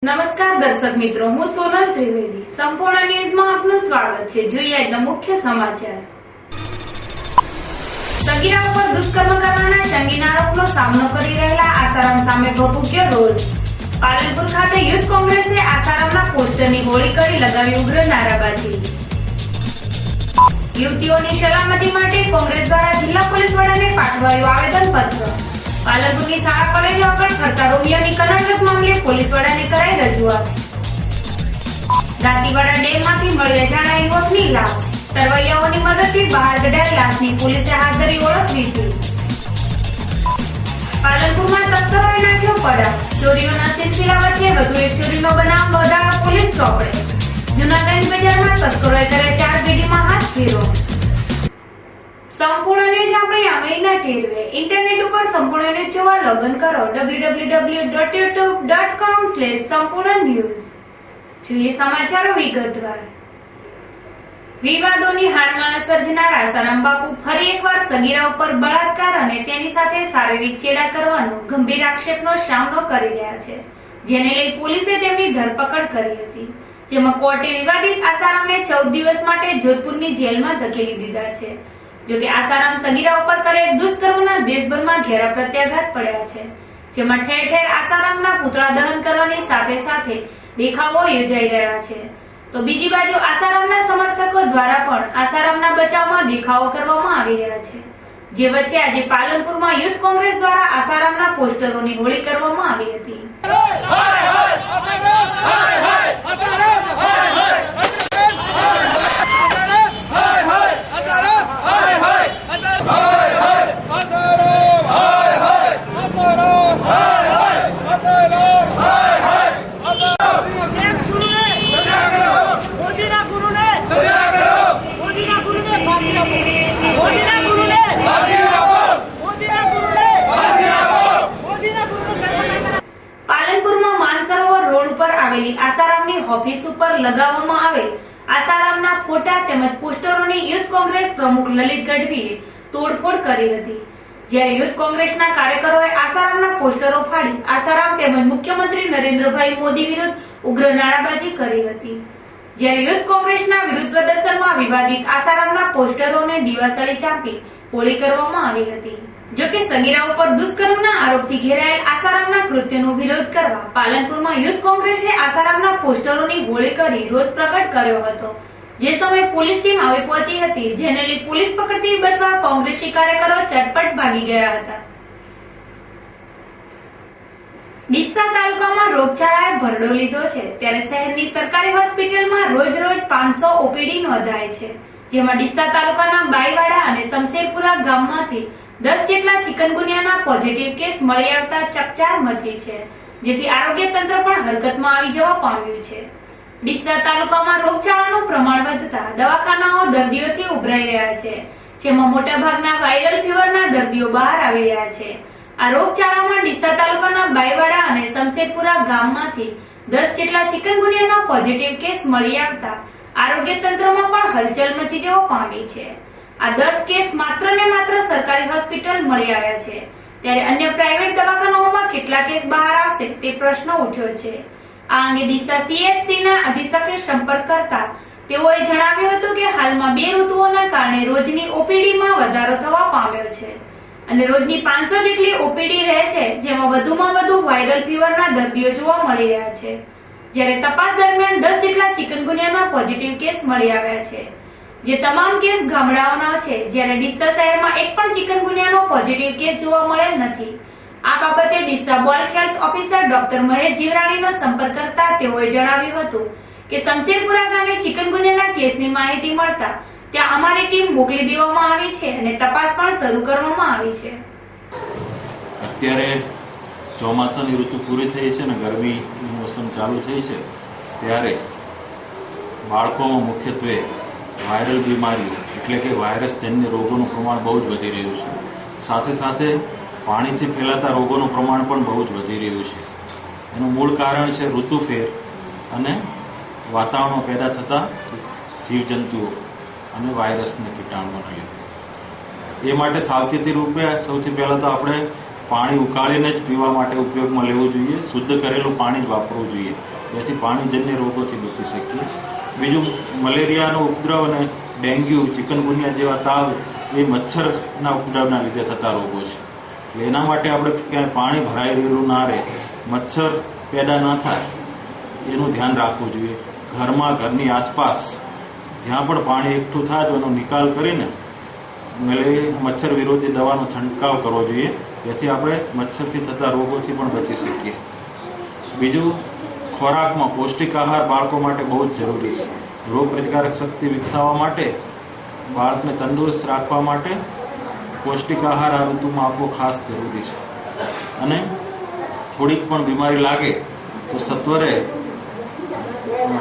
નમસ્કાર દર્શક મિત્રો, હું સોનલ ત્રિવેદી. સંપૂર્ણ ન્યૂઝમાં આપનું સ્વાગત છે. જોઈએ આજના મુખ્ય સમાચાર. સગીરા ઉપર દુષ્કર્મ કરવાના સંગીન આરોપનો સામનો કરી રહેલા આસારામ સામે ભભૂક્યો રોષ. પાલનપુર ખાતે યુથ કોંગ્રેસે આસારામના પોસ્ટરની હોળી કરી લગાવી ઉગ્ર નારાબાજી. યુવતીઓની સલામતી માટે કોંગ્રેસ દ્વારા જિલ્લા પોલીસ વડાને પાઠવાયું આવેદનપત્ર. પાલનપુરની શાળા કોલેજો આગળ ફરતા રોમિયોની કલંકિત મામલે પોલીસ વડાને કરાઈ રજૂઆત. દાંતીવાડા ડેમમાંથી મળી અજાણ્યા યુવકની લાશ. તરવૈયાઓની મદદથી બહાર કઢાયેલ લાશની પોલીસે હાથ ધરી ઓળખ લીધી. પાલનપુરમાં તસ્કરોએ નાખ્યો પડાવ. ચોરીઓના સિલસિલા વચ્ચે વધુ એક ચોરીનો બનાવ નોંધાયો પોલીસ ચોપડે. જૂનાગંજ બજારમાં તસ્કરોએ કરે 4 પેઢીમાં હાથ ફેરો. સંપૂર્ણ ન્યૂઝ આપણી આંગળીના ટેરવે. ઇન્ટરનેટ ઉપર સંપૂર્ણ ન્યૂઝ જોવા લોગિન કરો www.youtube.com/સંપૂર્ણ-ન્યૂઝ. જોઈએ સમાચારો વિગતવાર. વિવાદોની હારમાં સર્જનાર આસારામ બાપુ ફરી એકવાર સગીરા ઉપર બળાત્કાર અને તેની સાથે શારીરિક ચેડા કરવાનો ગંભીર આક્ષેપનો સામનો કરી રહ્યા છે, જેને લઈ પોલીસે તેમની ધરપકડ કરી હતી. જેમાં કોર્ટે વિવાદિત આસારામને 14 દિવસ માટે જોધપુરની જેલમાં ધકેલી દીધા છે. જોકે આસારામ સગીરા ઉપર કરેલ દુષ્કર્મના દેશભરમાં ઘેરા પ્રત્યાઘાત પડ્યા છે, જેમાં ઠેર ઠેર આસારામના પુતળા દહન કરવાની સાથે સાથે દેખાવો યોજાઈ રહ્યા છે. તો બીજી બાજુ આસારામના સમર્થકો દ્વારા પણ આસારામના બચાવમાં દેખાવો કરવામાં આવી રહ્યા છે. જે વચ્ચે આજે પાલનપુરમાં યુથ કોંગ્રેસ દ્વારા આસારામના પોસ્ટરોની હોળી કરવામાં આવી હતી. પાલનપુરમાં માનસરોવર રોડ ઉપર આવેલી આસારામની ઓફિસ ઉપર લગાવવામાં આવેલ આસારામના ફોટા તેમજ પોસ્ટરોની યુથ કોંગ્રેસ પ્રમુખ લલિત ગઢવીએ તોડફોડ કરી હતી. જ્યારે યુથ કોંગ્રેસના કાર્યકરોએ આસારામના પોસ્ટરો ફાડી આસારામ તેમજ મુખ્યમંત્રી નરેન્દ્રભાઈ મોદી વિરુદ્ધ ઉગ્ર નારાબાજી કરી હતી. જ્યારે યુથ કોંગ્રેસના વિરોધ પ્રદર્શનમાં વિવાદિત આસારામના પોસ્ટરોને દીવાસળી ચાંપી હોળી કરવામાં આવી હતી. જોકે સગીરા ઉપર દુષ્કર્મના આરોપથી ઘેરાયેલ આસારામના કૃત્યનો વિરોધ કરવા પાલનપુરમાં યુથ કોંગ્રેસે આસારામના પોસ્ટરોની હોળી કરી રોષ પ્રગટ કર્યો હતો. જે સમયે પોલીસ ટીમ આવી પહોંચી હતી, જેને લઈ પોલીસ પકડથી બચવા કોંગ્રેસી કાર્યકરો ચટપટ ભાગી ગયા હતા. ડીસા તાલુકામાં રોગચાળાએ ભરડો લીધો છે, ત્યારે શહેરની સરકારી હોસ્પિટલમાં રોજ 500 ઓપીડી નોંધાય છે. જેમાં ડીસા તાલુકાના બાઈવાડા અને શમશેરપુરા ગામમાંથી 10 જેટલા ચિકનગુનિયાના પોઝિટિવ કેસ મળી આવતા ચકચાર મચી છે, જેથી આરોગ્ય તંત્ર પણ હરકતમાં આવી જવા પામ્યું છે. ડીસા તાલુકામાં રોગચાળાનું પ્રમાણ વધતા દવાખાનાઓ દર્દીઓથી ઉભરાઈ રહ્યા છે, જેમાં મોટાભાગના વાયરલ ફીવરના દર્દીઓ બહાર આવી રહ્યા છે. આ રોગચાળામાં ડીસા તાલુકાના બાઈવાડા અને શમશેરપુરા ગામમાંથી 10 જેટલા ચિકનગુનિયાના પોઝિટિવ કેસ મળી આવતા આરોગ્ય તંત્રમાં પણ હલચલ મચી જવા પામી છે. આ 10 કેસ માત્ર ને માત્ર સરકારી હોસ્પિટલ મળી આવ્યા છે, ત્યારે અન્ય પ્રાઇવેટ દવાખાનાઓમાં કેટલા કેસ બહાર આવશે તે પ્રશ્ન ઉઠ્યો છે. આ અંગે ડીસા CHCના અધિક્ષકે સંપર્ક કરતા તેઓએ જણાવ્યું હતું કે હાલમાં 2 ઋતુઓના કારણે રોજની ઓપીડીમાં વધારો થવા પામ્યો છે અને રોજની 500 જેટલી ઓપીડી રહે છે, જેમાં વધુમાં વધુ વાયરલ ફીવરના દર્દીઓ જોવા મળી રહ્યા છે. જ્યારે તપાસ દરમિયાન 10 જેટલા ચિકનગુનિયાના પોઝિટિવ કેસ મળી આવ્યા છે, જે તમામ કેસ ગામડાઓના છે. જ્યારે ડીસા શહેરમાં એક પણ ચિકનગુનિયાનો પોઝિટિવ કેસ જોવા મળેલ નથી. આ બાબતે Deesa block health officer doctor Mahesh જીવરાણીનો સંપર્ક કરતા તેઓએ જણાવ્યું હતું કે શમશેરપુરા ગામે ચિકનગુનિયાના કેસની માહિતી મળતા ત્યાં અમારી ટીમ મોકલી દેવામાં આવી છે અને તપાસ પણ શરૂ કરવામાં આવી છે. અત્યારે ચોમાસાની ઋતુ પૂરી થઈ છે અને ગરમીની મોસમ ચાલુ થઈ છે, ત્યારે બાળકોમાં મુખ્યત્વે વાયરલ બીમારીઓ એટલે કે વાયરસજન્ય રોગોનું પ્રમાણ બહુ જ વધી રહ્યું છે. સાથે સાથે પાણીથી ફેલાતા રોગોનું પ્રમાણ પણ બહુ જ વધી રહ્યું છે. એનું મૂળ કારણ છે ઋતુફેર અને વાતાવરણમાં પેદા થતા જીવજંતુઓ અને વાયરસના કીટાણુઓના લીધે. એ માટે સાવચેતી રૂપે સૌથી પહેલાં તો આપણે પાણી ઉકાળીને જ પીવા માટે ઉપયોગમાં લેવું જોઈએ. શુદ્ધ કરેલું પાણી જ વાપરવું જોઈએ. જેથી પાણીજન્ય રોગોથી બચી શકીએ. બીજું, મલેરિયાનો ઉપદ્રવ અને ડેન્ગ્યુ, ચિકનગુનિયા જેવા તાવ એ મચ્છરના ઉપદ્રવના લીધે થતા રોગો છે. એટલે એના માટે આપણે ક્યાંય પાણી ભરાઈ રહેલું ના રહે, મચ્છર પેદા ન થાય એનું ધ્યાન રાખવું જોઈએ. ઘરની આસપાસ જ્યાં પણ પાણી એકઠું થાય તો એનો નિકાલ કરીને મચ્છર વિરોધી દવાનો છંટકાવ કરવો જોઈએ, જેથી આપણે મચ્છરથી થતા રોગોથી પણ બચી શકીએ. બીજું, ખોરાકમાં પૌષ્ટિક આહાર બાળકો માટે બહુ જ જરૂરી છે. રોગ પ્રતિકારક શક્તિ વિકસાવવા માટે, બાળકને તંદુરસ્ત રાખવા માટે પૌષ્ટિક આહાર આ ઋતુમાં આપવો ખાસ જરૂરી છે. અને થોડીક પણ બીમારી લાગે તો સત્વરે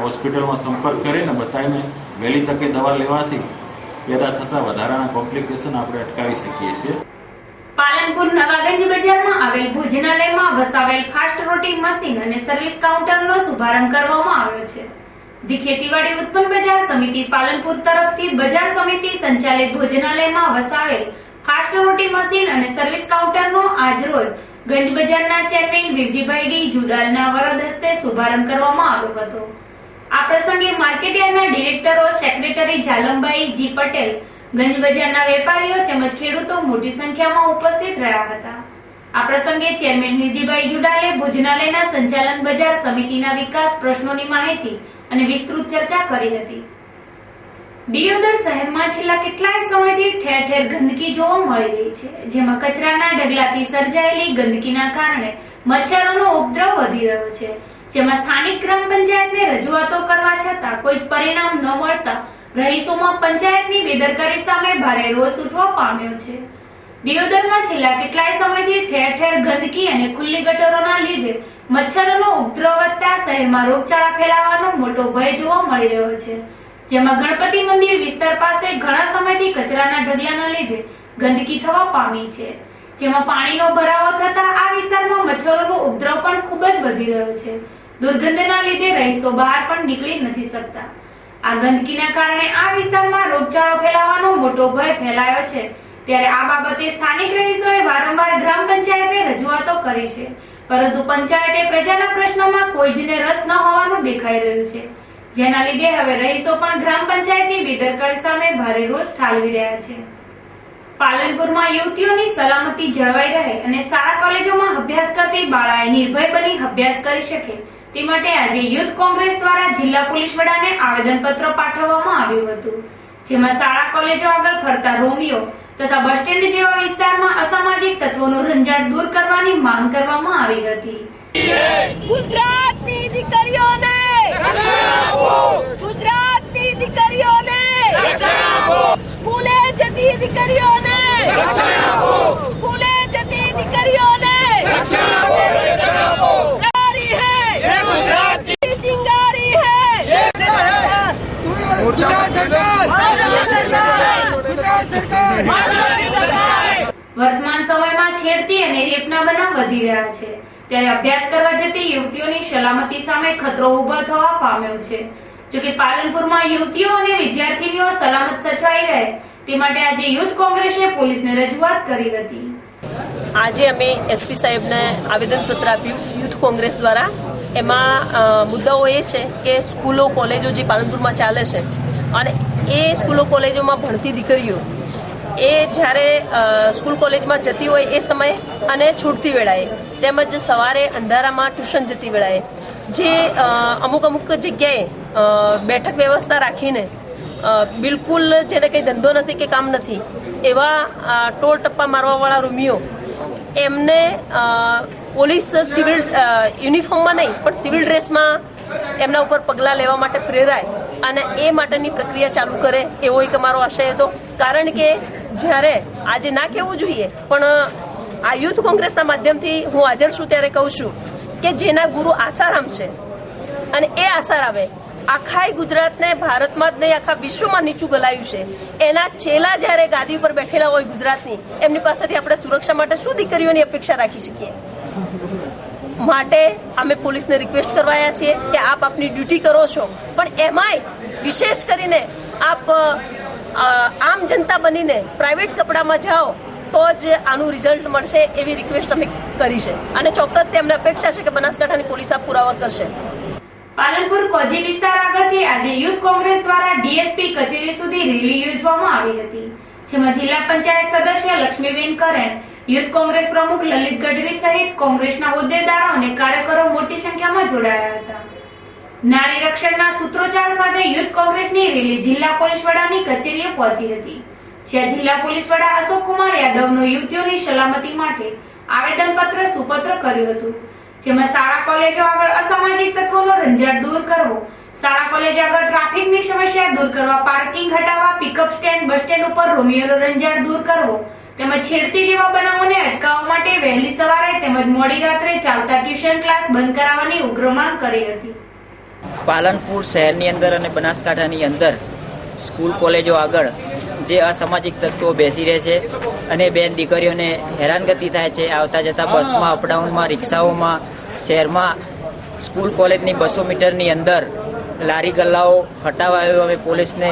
હોસ્પિટલમાં સંપર્ક કરીને બતાવીને વહેલી તકે દવા લેવાથી પેદા થતા વધારાના કોમ્પ્લિકેશન આપણે અટકાવી શકીએ છીએ. પાલનપુર નવાગંજ બજારમાં આવેલ ભોજનાલયમાં વસાવેલ ફાસ્ટ રોટી મશીન અને સર્વિસ કાઉન્ટરનો શુભારંભ કરવામાં આવ્યો છે. ધી ખેતીવાડી ઉત્પન્ન બજાર સમિતિ પાલનપુર તરફથી બજાર સમિતિ સંચાલિત ભોજનાલયમાં વસાવેલ ફાસ્ટ રોટી મશીન અને સર્વિસ કાઉન્ટરનો આજરોજ ગંજ બજારના ચેરમેન વિરજીભાઈ ડી જુડાલના વરદ હસ્તે શુભારંભ કરવામાં આવ્યો હતો. આ પ્રસંગે માર્કેટયાર્ડના ડિરેક્ટરો, સેક્રેટરી ઝાલમભાઈ જી પટેલ, ગંજ બજારના વેપારીઓ તેમજ ખેડૂતો મોટી સંખ્યામાં ઉપસ્થિત રહ્યા હતા. આ પ્રસંગે ચેરમેન વિરજીભાઈ જુડાલે ભોજનાલયના સંચાલન, બજાર સમિતિના વિકાસ, પ્રશ્નોની માહિતી અને વિસ્તૃત ચર્ચા કરી હતી. દિયોદર શહેરમાં છેલ્લા કેટલાય સમયથી ઠેર ઠેર ગંદકી જોવા મળી રહી છે, જેમાં કચરાના ઢગલાથી સર્જાયેલી ગંદકીના કારણે મચ્છરોનો ઉપદ્રવ વધી રહ્યો છે. જેમાં સ્થાનિક ગ્રામ પંચાયતને રજૂઆતો કરવા છતાં કોઈ જ પરિણામ ન મળતા રહીશોમાં પંચાયતની બેદરકારી સામે ભારે રોષ ઉઠવા પામ્યો છે. દિયોદરમાં છેલ્લા કેટલાય સમયથી ઠેર ઠેર ગંદકી અને ખુલ્લી ગટરોના લીધે મચ્છરોનો ઉપદ્રવ વધતા શહેરમાં રોગચાળા ફેલાવાનો મોટો ભય જોવા મળી રહ્યો છે. જેમાં ગણપતિ મંદિર વિસ્તાર પાસે ઘણા સમયથી કચરાના ઢગલાના લીધે ગંદકી થવા પામી છે. જેમાં પાણીનો ભરાવો થતા આ વિસ્તારમાં મચ્છરોનો ઉપદ્રવ પણ ખૂબ જ વધી રહ્યો છે. દુર્ગંધના લીધે રહીશો બહાર પણ નીકળી નથી શકતા. આ ગંદકીના કારણે આ વિસ્તારમાં રોગચાળો ફેલાવાનો મોટો ભય ફેલાયો છે. ત્યારે આ બાબતે સ્થાનિક રહીશોએ વારંવાર ગ્રામ પંચાયતે રજૂઆતો કરી છે, પરંતુ પંચાયતે પ્રજાના પ્રશ્નોમાં કોઈ જને રસ ન હોવાનું દેખાઈ રહ્યું છે. જેના લીધે હવે રહીશો પણ ગ્રામ પંચાયતની બેદરકારી સામે ભારે રોષ ઠાલવી રહ્યા છે. પાલનપુરમાં યુવતીઓની સલામતી જળવાઈ રહે અને શાળા કોલેજોમાં અભ્યાસ કરતી બાળાએ નિર્ભય બની અભ્યાસ કરી શકે તે માટે આજે યુથ કોંગ્રેસ દ્વારા જિલ્લા પોલીસ વડાને આવેદનપત્ર પાઠવવામાં આવ્યું હતું. જેમાં શાળા કોલેજો આગળ ફરતા રોમિયો તથા બસ સ્ટેન્ડ જેવા વિસ્તારમાં અસામાજિક તત્વોનું રંજાડ દૂર કરવાની માંગ કરવામાં આવી હતી. ગુજરાતની દીકરીઓને રક્ષણ આપો! ગુજરાતની દીકરીઓને રક્ષણ આપો! સ્કૂલે જતી દીકરીઓને રક્ષણ આપો! સ્કૂલે જતી દીકરીઓને રક્ષણ આપો! રક્ષણ આપો! ચિંગારી હૈ ये गुजरात की चिंगारी है ये सरकार ગુજરાત સરકાર ગુજરાત સરકાર. વર્તમાન સમયમાં છેડતી અને રેપના બનાવ વધી રહ્યા છે, ત્યારે અભ્યાસ કરવા જતી યુવતીઓની સલામતી સામે ખતરો ઉભો થવા પામ્યો છે. જોકે પાલનપુરમાં યુવતીઓ અને વિદ્યાર્થીનીઓ સલામત સચવાઈ રહે તે માટે આજે યુથ કોંગ્રેસે પોલીસને રજૂઆત કરી હતી. આજે અમે એસપી સાહેબને આવેદનપત્ર આપ્યું યુથ કોંગ્રેસ દ્વારા. એમાં મુદ્દાઓ એ છે કે સ્કૂલો, કોલેજો જે પાલનપુરમાં ચાલે છે અને એ સ્કૂલો, કોલેજોમાં ભણતી દીકરીઓ એ જ્યારે સ્કૂલ કોલેજમાં જતી હોય એ સમયે અને છૂટતી વેળાએ તેમજ સવારે અંધારામાં ટ્યુશન જતી વેળાએ જે અમુક જગ્યાએ બેઠક વ્યવસ્થા રાખીને બિલકુલ જેને કંઈ ધંધો નથી કે કામ નથી એવા ટોળ ટપ્પા મારવાવાળા રોમિયો એમને પોલીસ સિવિલ યુનિફોર્મમાં નહીં પણ સિવિલ ડ્રેસમાં એમના ઉપર પગલાં લેવા માટે પ્રેરાય અને એ માટેની પ્રક્રિયા ચાલુ કરે એવો એક અમારો આશય હતો. કારણ કે જ્યારે આજે ના કહેવું જોઈએ પણ આ યુથ કોંગ્રેસના માધ્યમથી હું હાજર છું ત્યારે કહું છું કે જેના ગુરુ આસારામ છે અને એ આસારામે આખા ગુજરાતને ભારતમાં જ નહીં આખા વિશ્વમાં નીચું ગલાયું છે. એના ચેલા જ્યારે ગાદી ઉપર બેઠેલા હોય ગુજરાતની, એમની પાસેથી આપણે સુરક્ષા માટે શું દીકરીઓની અપેક્ષા રાખી શકીએ? માટે અમે પોલીસને રિક્વેસ્ટ કરવાયા છીએ કે આપ આપની ડ્યુટી કરો છો, પણ એમાંય વિશેષ કરીને આપ આમ જનતા બનીને પ્રાઇવેટ કપડામાં જાઓ તો જ આનું રિઝલ્ટ મળશે એવી રિક્વેસ્ટ અમે કરી છે અને ચોક્કસ અમને અપેક્ષા છે કે બનાસકાંઠાની પોલીસ આ પુરાવા કરશે. પાલનપુર કોજી વિસ્તાર આગળથી આજે યુથ કોંગ્રેસ દ્વારા ડીએસપી કચેરી સુધી રેલી યોજવામાં આવી હતી, જેમાં જિલ્લા પંચાયત સદસ્ય લક્ષ્મીબેન કરેન, યુથ કોંગ્રેસ પ્રમુખ લલિત ગઢવી સહિત કોંગ્રેસના હોદ્દેદારો અને કાર્યકરો મોટી સંખ્યામાં જોડાયા હતા. નારી રક્ષણના સૂત્રોચ્ચાર સાથે યુથ કોંગ્રેસની રેલી જિલ્લા પોલીસ વડાની કચેરીએ પહોંચી હતી, જ્યાં જિલ્લા પોલીસ વડા અશોક કુમાર યાદવનું યુવતીઓની સલામતી માટે આવેદનપત્ર સુપત્ર કર્યું હતું, જેમાં શાળા કોલેજો આગળ અસામાજિક તત્વોનો રંજાડ દૂર કરવો, શાળા કોલેજ આગળ ટ્રાફિકની સમસ્યા દૂર કરવા, પાર્કિંગ હટાવવા, પિકઅપ સ્ટેન્ડ, બસ સ્ટેન્ડ ઉપર રોમિયોનો રંજાડ દૂર કરવો તેમજ છેડતી જેવા બનાવોને અટકાવવા માટે વહેલી સવારે તેમજ મોડી રાત્રે ચાલતા ટ્યુશન ક્લાસ બંધ કરાવવાની ઉગ્ર માંગ કરી હતી. પાલનપુર શહેરની અંદર અને બનાસકાંઠાની અંદર સ્કૂલ કોલેજો આગળ જે અસામાજિક તત્વો બેસી રહે છે અને બેન દીકરીઓને હેરાનગતિ થાય છે, આવતા જતા બસમાં, અપડાઉનમાં, રિક્ષાઓમાં, શહેરમાં સ્કૂલ કોલેજની 200 મીટરની અંદર લારી ગલ્લાઓ હટાવવા એવી અમે પોલીસને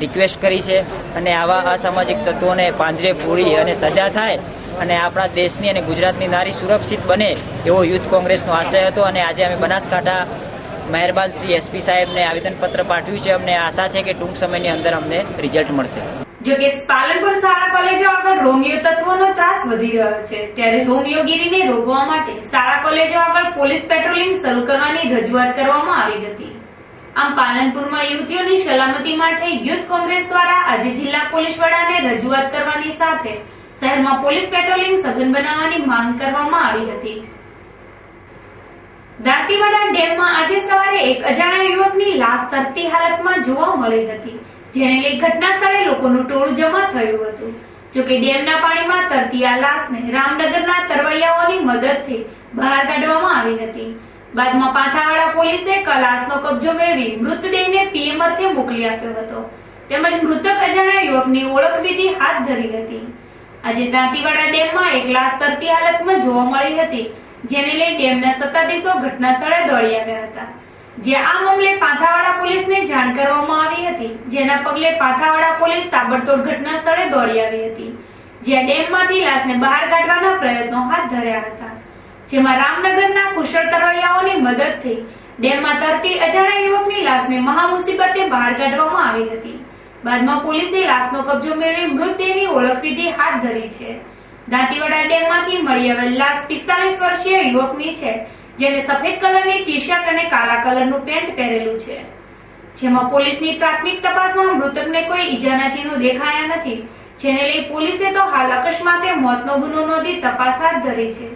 રિક્વેસ્ટ કરી છે અને આવા અસામાજિક તત્વોને પાંજરે પૂરી અને સજા થાય અને આપણા દેશની અને ગુજરાતની નારી સુરક્ષિત બને એવો યુથ કોંગ્રેસનો આશય હતો. અને આજે અમે બનાસકાંઠા મહેરબાન શ્રી એસપી સાહેબને આવેદનપત્ર પાઠવ્યું છે. અમને આશા છે કે ટૂંક સમયની અંદર અમને રિઝલ્ટ મળશે. જો કે પાલનપુર શાળા કોલેજો આગળ રોમિયો તત્વોનો ત્રાસ વધી રહ્યો છે, ત્યારે રોમિયોગીરીને રોકવા માટે શાળા કોલેજો આગળ પોલીસ પેટ્રોલિંગ શરૂ કરવાની રજૂઆત કરવામાં આવી હતી. આમ પાલનપુરમાં યુવતીઓની સલામતી માટે યુથ કોંગ્રેસ દ્વારા આજે જિલ્લા પોલીસ વડાને રજૂઆત કરવાની સાથે શહેરમાં પોલીસ પેટ્રોલિંગ સઘન બનાવવાની માંગ કરવામાં આવી હતી. દાંતીવાડા ડેમમાં આજે સવારે એક અજાણ્યા યુવકની લાશ તરતી હાલતમાં જોવા મળી હતી, જેને લઈ ઘટના સ્થળે લોકોનું ટોળું જમા થયું હતું. જોકે ડેમના પાણીમાં તરતી આ લાશને રામનગરના તરવૈયાઓની મદદથી બહાર કાઢવામાં આવી હતી. બાદમાં પાંથાવાડા પોલીસે લાશનો કબજો મેળવી મૃતદેહને પીએમ અર્થે મોકલી આપ્યો હતો તેમજ મૃતક અજાણ્યા યુવકની ઓળખ વિધિ હાથ ધરી હતી. આજે દાંતીવાડા ડેમમાં એક લાશ તરતી હાલતમાં જોવા મળી હતી, જેને લઈ ડેમના સત્તાધીશો ઘટના સ્થળે દોડી આવ્યા હતા, જ્યાં આ મામલે પાંથાવાડા પોલીસને જાણ કરવામાં આવી હતી, જેના પગલે પાંથાવાડા પોલીસ તાબડતોડ ઘટના સ્થળે દોડી આવી હતી, જ્યાં ડેમમાંથી લાશને બહાર કાઢવાના પ્રયત્નો હાથ ધર્યા હતા, જેમાં રામનગરના કુશળ તરવૈયાઓની મદદથી ડેમમાં તરતી અજાણ્યા યુવકની લાશને મહામુસીબતે બહાર કાઢવામાં આવી હતી. બાદમાં પોલીસે લાશનો કબજો મેળવી મૃતદેહની ઓળખ વિધિ હાથ ધરી છે. દાંતીવાડા ડેમમાંથી મળી આવેલ લાશ 45 વર્ષીય યુવકની છે, જેને સફેદ કલરની ટી શર્ટ અને કાળા કલરનું પેન્ટ પહેરેલું છે, જેમાં પોલીસની પ્રાથમિક તપાસમાં મૃતકને કોઈ ઈજાના ચિહ્નો દેખાયા નથી, જેને લઈ પોલીસે તો હાલ અકસ્માતે મોતનો ગુનો નોંધી તપાસ હાથ ધરી છે.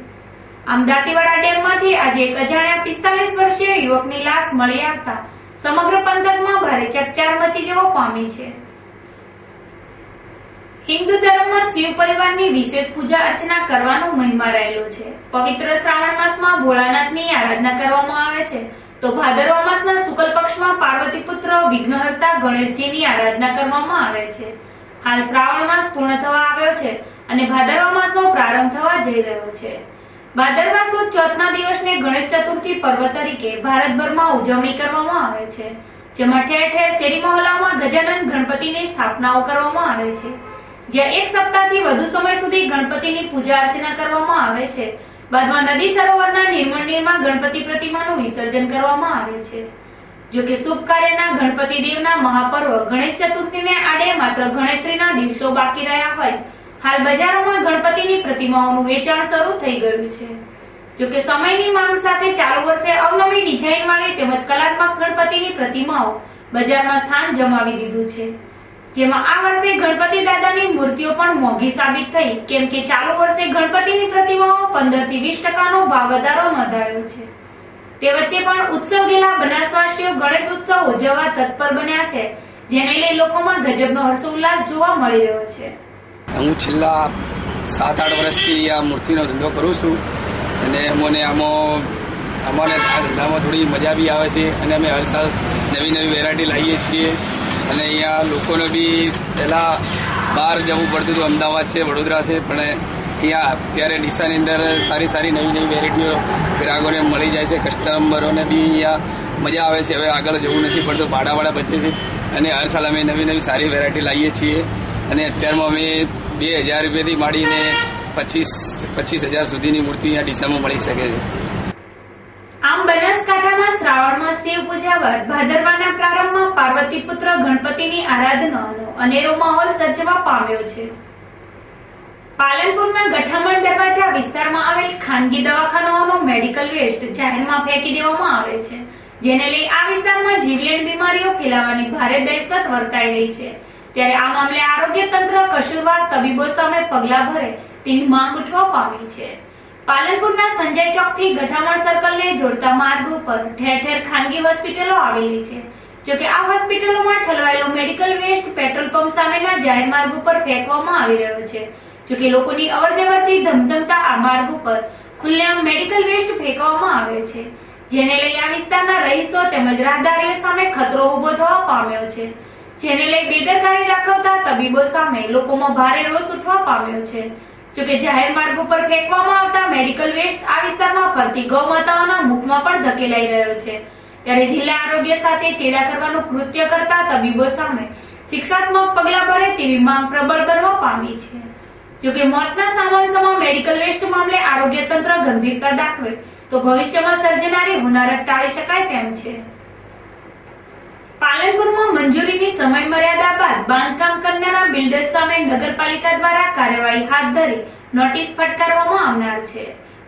આમ દાંતીવાડા ડેમમાંથી આજે એક અજાણ્યા 45 વર્ષીય યુવકની લાશ મળી આવતા સમગ્ર પંથકમાં ભારે ચકચાર મચી જવા પામી છે. હિન્દુ ધર્મમાં શિવ પરિવારની વિશેષ પૂજા અર્ચના કરવાનો મહિમા રહેલો છે. પવિત્ર શ્રાવણ માસમાં ભોળાનાથની આરાધના કરવામાં આવે છે, તો ભાદરવા માસના શુક્લ પક્ષમાં પાર્વતી પુત્ર વિઘ્નહર્તા ગણેશજીની આરાધના કરવામાં આવે છે. હાલ શ્રાવણ માસ પૂર્ણ થવા આવ્યો છે અને ભાદરવા માસનો પ્રારંભ થવા જઈ રહ્યો છે. ભાદરવા સુદ ચોથના દિવસને ગણેશ ચતુર્થી પર્વ તરીકે ભારતભરમાં ઉજવણી કરવામાં આવે છે, જેમાં ઠેર ઠેર શેરી મહોલ્લામાં ગજાનંદ ગણપતિની સ્થાપનાઓ કરવામાં આવે છે, જ્યાં એક સપ્તાહથી વધુ સમય સુધી ગણપતિની પૂજા અર્ચના કરવામાં આવે છે. બાદમાં નદી સરોવરના નિર્મળનીરમાં ગણપતિ પ્રતિમાનું વિસર્જન કરવામાં આવે છે. જો કે શુભ કાર્યના ગણપતિ દેવના મહાપર્વ ગણેશ ચતુર્થીને આડે માત્ર ગણતરીના દિવસો બાકી રહ્યા હોય હાલ બજારોમાં ગણપતિની પ્રતિમાઓનું વેચાણ શરૂ થઈ ગયું છે. જો કે સમયની માંગ સાથે ચાલુ વર્ષે અવનવી ડિઝાઇન વાળી તેમજ કલાત્મક ગણપતિની પ્રતિમાઓ બજારમાં સ્થાન જમાવી દીધું છે, જેમાં આ વર્ષે ગણપતિ દાદાની મૂર્તિઓ પણ મોંઘી સાબિત થઈ, કેમ કે ચાલુ વર્ષે ગણપતિની પ્રતિમાઓ 15 થી 20% ભાવ વધારો નોંધાયો છે. તે વચ્ચે પણ ઉત્સવ ગેલા બનાસવાસીઓ ગણેશ ઉત્સવ ઉજવવા તત્પર બન્યા છે, જેને લઈ લોકોમાં ગજબનો હર્ષોલ્લાસ જોવા મળી રહ્યો છે. હું છેલ્લા 7-8 વર્ષથી આ મૂર્તિનો ધંધો કરું છું અને અમને અમારે આ ધંધામાં થોડી મજા બી આવે છે અને અમે હર સાલ નવી નવી વેરાયટી લાવીએ છીએ. અને અહીંયા લોકોને બી પહેલાં બહાર જવું પડતું હતું, અમદાવાદ છે, વડોદરા છે, પણ અહીંયા અત્યારે ડીસાની અંદર સારી સારી નવી નવી વેરાયટીઓ ગ્રાહકોને મળી જાય છે. કસ્ટમરોને બી અહીંયા મજા આવે છે. હવે આગળ જવું નથી પડતું, ભાડાવાળા બચે છે અને હર સાલ અમે નવી નવી સારી વેરાયટી લાવીએ છીએ. અને અત્યારમાં અમે 2000 રૂપિયાથી માંડીને 25,000 સુધીની મૂર્તિ અહીંયા ડીસામાં મળી શકે છે. આમ બનાસકાંઠામાં શ્રાવણમાં શિવ પૂજા બાદ ભાદરવાના પ્રારંભમાં પાર્વતીપુત્ર ગણપતિની આરાધનાનો અનેરો માહોલ સર્જવા પામ્યો છે. પાલનપુરના ગઠામણ દરવાજા વિસ્તારમાં આવેલ ખાનગી દવાખાનાઓનો મેડિકલ વેસ્ટ જાહેરમાં ફેંકી દેવામાં આવે છે, જેને લઈ આ વિસ્તારમાં જીવલેણ બીમારીઓ ફેલાવાની ભારે દહેશત વર્તાઈ રહી છે. ત્યારે આ મામલે આરોગ્ય તંત્ર કસૂરવાર તબીબો સામે પગલાં ભરે તેવી માંગ ઉઠવા પામી છે. પાલનપુરના સંજય ચોકથી ગઠામણ સર્કલને જોડતા માર્ગ ઉપર ઠેર ઠેર ખાનગી હોસ્પિટલો આવેલી છે. જોકે આ હોસ્પિટલોમાં ઠલવાયેલો મેડિકલ વેસ્ટ પેટ્રોલ પંપ સામેના જાહેર માર્ગ ઉપર ફેંકવામાં આવી રહ્યો છે. જોકે લોકોની અવરજવરથી ધમધમતા આ માર્ગ ઉપર ખુલ્લેઆમ મેડિકલ વેસ્ટ ફેંકવામાં આવે છે, જેને લઈ આ વિસ્તારના રહીશો તેમજ રાહદારીઓ સામે ખતરો ઉભો થવા પામ્યો છે. જેને લઈ બેદરકારી દાખવતા તબીબો સામે લોકોમાં ભારે રોષ ઉઠવા પામ્યો છે. જોકે જાહેર માર્ગ ઉપર ફેંકવામાં આવતા મેડિકલ વેસ્ટ આ વિસ્તારમાં ફરતી ગૌમાતાઓના મુખમાં પણ ધકેલાઈ રહ્યો છે. ત્યારે જિલ્લા આરોગ્ય સાથે ચેડા કરવાનું કૃત્ય કરતા તબીબો સામે શિક્ષાત્મક પગલાં ભરે તેવી માંગ પ્રબળ બનવા પામી છે. જોકે મોતના સામાન મેડિકલ વેસ્ટ મામલે આરોગ્ય તંત્ર ગંભીરતા દાખવે તો ભવિષ્યમાં સર્જનારી હોનારત ટાળી શકાય તેમ છે. પાલનપુરમાં મંજૂરીની સમય મર્યાદા બાદ બાંધકામ કરનારા બિલ્ડર સામે નગરપાલિકા દ્વારા કાર્યવાહી હાથ ધરી નોટિસ ફટકારવામાં આવનાર છે.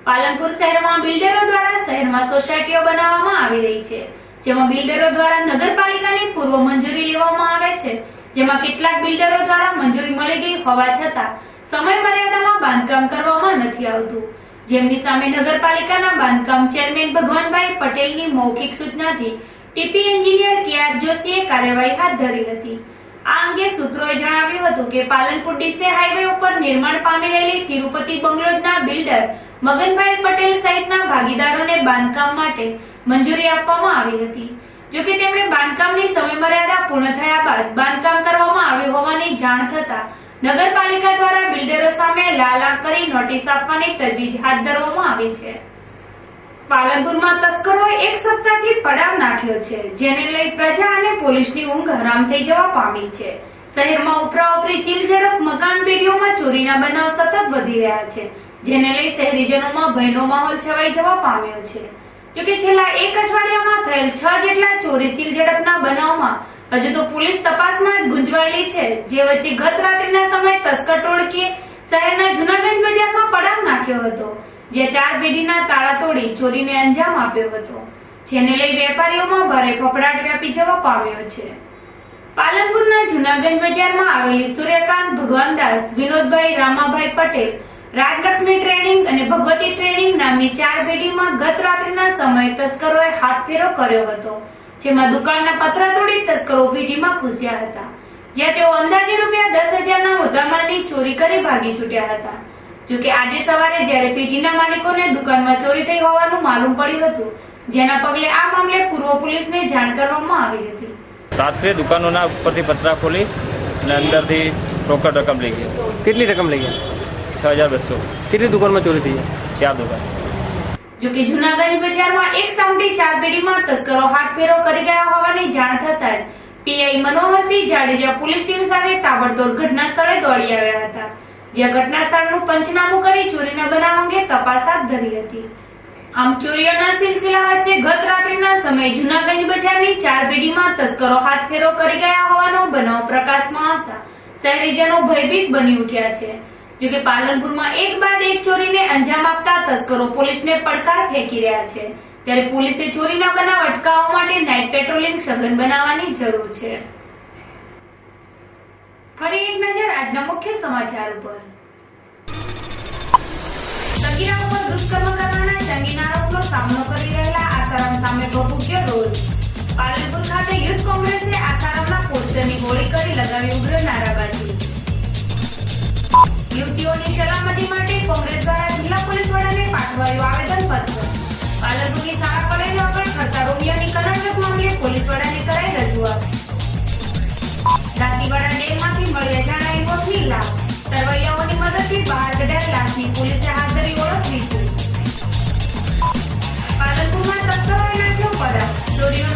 પાલનપુર શહેરમાં બિલ્ડરો દ્વારા શહેરમાં સોસાયટીઓ બનાવવામાં આવી રહી છે, જેમાં બિલ્ડરો દ્વારા નગરપાલિકાની પૂર્વ મંજૂરી લેવામાં આવે છે, જેમાં કેટલાક બિલ્ડરો દ્વારા મંજૂરી મળી ગઈ હોવા છતાં સમય મર્યાદામાં બાંધકામ કરવામાં નથી આવતું, જેમની સામે નગરપાલિકાના બાંધકામ ચેરમેન ભગવાનભાઈ પટેલની મૌખિક સૂચનાથી ટીપી એન્જિનિયર કે.આર. જોશીએ કાર્યવાહી હાથ ધરી હતી. આ અંગે સૂત્રોએ જણાવ્યું હતું કે પાલનપુર ડીસે હાઈવે ઉપર નિર્માણ પામી રહેલી તિરુપતિ બંગલોઝના બિલ્ડર મગનભાઈ પટેલ સહિતના ભાગીદારોને બાંધકામ માટે મંજૂરી આપવામાં આવી હતી. જોકે તેમણે બાંધકામની સમયમર્યાદા પૂર્ણ થયા બાદ બાંધકામ કરવામાં આવ્યું હોવાની જાણ થતા નગરપાલિકા દ્વારા બિલ્ડરો સામે લાલા કરી નોટિસ આપવાની તજવીજ હાથ ધરવામાં આવી છે. પાલનપુરમાં તસ્કરોએ એક સપ્તાહથી પડાવ નાખ્યો છે, જેને લઈ પ્રજા અને પોલીસની ઊંઘ હરામ થઈ જવા પામી છે. શહેરમાં ઉપરાઉપરી ચીલઝડપ મકાન પેઢીઓમાં ચોરીના બનાવ સતત વધી રહ્યા છે, જેને લઈ શહેરીજનોમાં ભયનો માહોલ છવાઈ જવા પામ્યો છે. જોકે છેલ્લા એક અઠવાડિયામાં થયેલ 6 જેટલા ચોરી ચીલઝડપના બનાવમાં હજુ તો પોલીસ તપાસમાં જ ગુંજવાયેલી છે. જે વચ્ચે ગત રાત્રિના સમયે તસ્કર ટોળકીએ શહેરના જૂનાગંજ બજારમાં પડાવ નાખ્યો હતો, જ્યાં 4 પેઢીના તાળા તોડી ચોરીને અંજામ આપ્યો હતો, જેને લઈ વેપારીઓમાં ભારે ફફડાટ વ્યાપી જવા પામ્યો છે. પાલનપુરના જૂનાગંજ બજારમાં આવેલી સૂર્યકાંત ભગવાનદાસ, વિનોદભાઈ રામાભાઈ પટેલ, રાજલક્ષ્મી ટ્રેડિંગ અને ભગવતી ટ્રેડિંગ નામની 4 પેઢીમાં ગત રાત્રિના સમયે તસ્કરોએ હાથફેરો કર્યો હતો, જેમાં દુકાનના પતરા તોડી તસ્કરો પેઢીમાં ઘૂસ્યા હતા, જ્યાં તેઓ અંદાજે ₹10,000ના મુદ્દામાલની ચોરી કરી ભાગી છૂટ્યા હતા. જોકે આજે સવારે જ્યારે પેઢીના માલિકોને દુકાનમાં ચોરી થઈ હોવાનું માલુમ પડ્યું હતું, જેના પગલે આ મામલે પૂર્વ પોલીસને જાણ કરવામાં આવી હતી. રાત્રે દુકાનોના ઉપરથી પતરા ખોલી અને અંદરથી રોકડ રકમ લઈ ગયા. કેટલી રકમ લઈ ગયા? 6,200. કેટલી દુકાનમાં ચોરી થઈ? 4 દુકાન. જોકે જૂનાગંજ બજારમાં એક સામટી 4 પેઢીમાં તસ્કરો હાથફેરો કરી ગયા હોવાની જાણ થતા જ PI Manoharsinh Jadeja police team સાથે તાબડતોડ ઘટના સ્થળે દોડી આવ્યા હતા, જ્યાં ઘટના સ્થળનું પંચનામું કરી ચોરીના બનાવ અંગે તપાસ હાથ ધરી હતી. આમ ચોરીઓના સિલસિલા વચ્ચે ગત રાત્રિના સમયે જૂનાગંજ બજારની 4 પેઢીમાં તસ્કરો હાથફેરો કરી ગયા હોવાનો બનાવ પ્રકાશમાં આવતા શહેરીજનો ભયભીત બની ઉઠ્યા છે. જોકે પાલનપુરમાં એક બાદ એક ચોરીને અંજામ આપતા તસ્કરો પોલીસને પડકાર ફેંકી રહ્યા છે, ત્યારે પોલીસે ચોરીના બનાવ અટકાવવા માટે નાઇટ પેટ્રોલિંગ સઘન બનાવવાની જરૂર છે. ફરી એક નજર આજના મુખ્ય સમાચાર ઉપર. સગીરા ઉપર દુષ્કર્મ કરવાના સંગીન આરોપનો સામનો કરી રહેલા આસારામ સામે ભભૂક્યો રોષ. પાલનપુર ખાતે યુથ કોંગ્રેસે આસારામના પોસ્ટરની હોળી કરી લગાવી ઉગ્ર નારાબાજી. યુવતીઓની સલામતી માટે કોંગ્રેસ દ્વારા જિલ્લા પોલીસ વડાને પાઠવાયું આવેદનપત્ર. પાલનપુરની શાળા કોલેજો આગળ ફરતા રોમિયોની કલરચોક મામલે પોલીસ વડાને કરાઈ રજૂઆત. દાંતીવાડા ડેમમાંથી મળી અજાણ્યા યુવકની લાશ. તરવૈયાઓની મદદથી બહાર કઢાયેલ લાશની પોલીસે હાથ ધરી ઓળખ લીધી. પાલનપુરમાં તસ્કરોએ નાખ્યો પરાગ. ચોરીનો